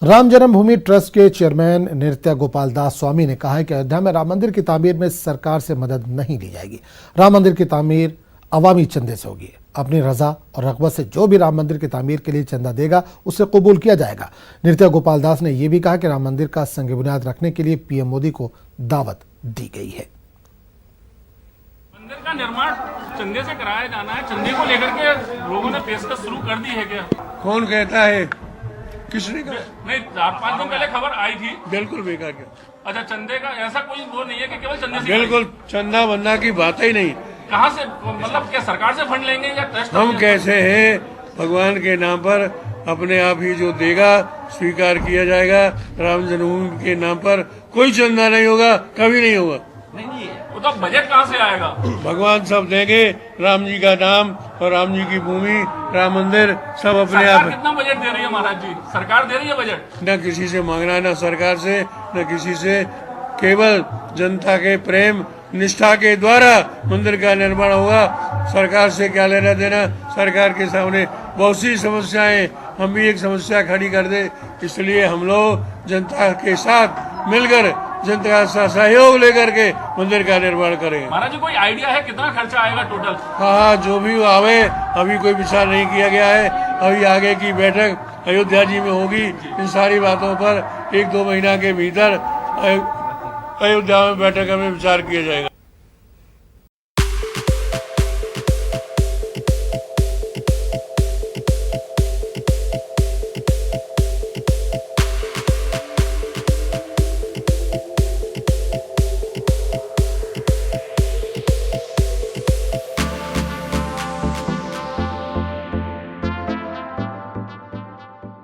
राम जन्मभूमि trust के chairman नृत्य गोपाल दास स्वामी ने कहा है कि अयोध्या में राम मंदिर की तामीर में सरकार से मदद नहीं ली जाएगी। राम मंदिर की तामीर अवामी चंदे से होगी। अपनी रजा और रग़बत से जो भी राम मंदिर की तामीर के लिए चंदा देगा उसे कबूल किया जाएगा। नृत्य गोपाल दास ने यह भी कहा कि राम मंदिर का संग बुनियाद रखने के लिए पीएम मोदी को दावत दी गई है। मंदिर का निर्माण चंदे से कराया जाना है। चंदे को लेकर के लोगों ने पेशकश शुरू कर दी है क्या? कौन कहता है? किसने कहा? नहीं, 4-5 दिन पहले खबर आई थी। बिल्कुल बेकार क्या? अच्छा, चंदे का ऐसा कोई वो नहीं है कि केवल चंदे से? बिल्कुल चंदा बंदा की बात ही नहीं। कहाँ से, मतलब क्या सरकार से फंड लेंगे या ट्रस्ट? हम कैसे हैं? भगवान के नाम पर अपने आप ही जो देगा स्वीकार किया जाएगा। राम जन्मभूमि के नाम पर कोई चंदा नहीं होगा, कभी नहीं होगा। नहीं, वो तो बजट कहाँ से आएगा? भगवान सब देंगे। राम जी का नाम और राम जी की भूमि, राम मंदिर सब अपने आप। कितना बजट दे रही है महाराज जी? सरकार दे रही है बजट? न किसी से मांगना, न सरकार से, न किसी से। केवल जनता के प्रेम निष्ठा के द्वारा मंदिर का निर्माण होगा। सरकार से क्या लेना देना? सरकार के सामने बहुत सी समस्याएं, हम भी एक समस्या खड़ी कर दे, इसलिए हम लोग जनता के साथ मिलकर जनता का सहयोग लेकर के मंदिर का निर्माण करेंगे। महाराज जी, कोई आइडिया है कितना खर्चा आएगा टोटल? हाँ, जो भी आवे, अभी कोई विचार नहीं किया गया है। अभी आगे की बैठक अयोध्या जी में होगी। इन सारी बातों पर 1-2 महीना के भीतर अयोध्या में बैठक में विचार किया जाएगा।